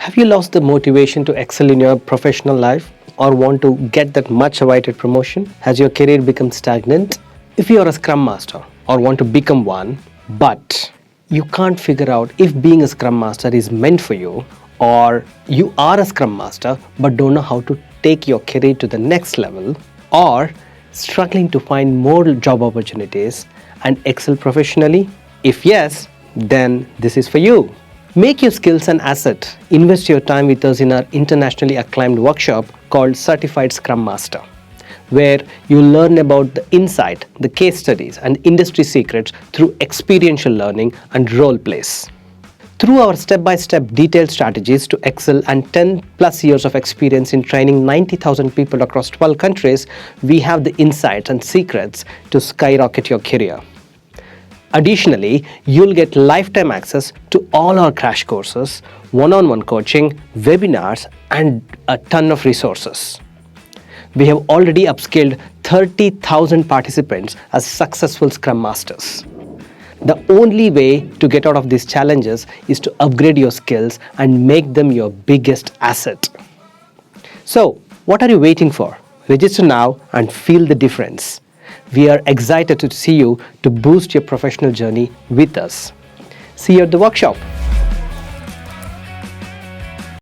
Have you lost the motivation to excel in your professional life or want to get that much awaited promotion? Has your career become stagnant? If you are a Scrum Master or want to become one, but you can't figure out if being a Scrum Master is meant for you, or you are a Scrum Master but don't know how to take your career to the next level, or struggling to find more job opportunities and excel professionally? If yes, then this is for you. Make your skills an asset. Invest your time with us in our internationally acclaimed workshop called Certified Scrum Master, where you learn about the insight, the case studies, and industry secrets through experiential learning and role plays. Through our step-by-step detailed strategies to excel and 10 plus years of experience in training 90,000 people across 12 countries, we have the insights and secrets to skyrocket your career. Additionally, you'll get lifetime access to all our crash courses, one-on-one coaching, webinars, and a ton of resources. We have already upskilled 30,000 participants as successful Scrum Masters. The only way to get out of these challenges is to upgrade your skills and make them your biggest asset. So, what are you waiting for? Register now and feel the difference. We are excited to see you to boost your professional journey with us. See you at the workshop.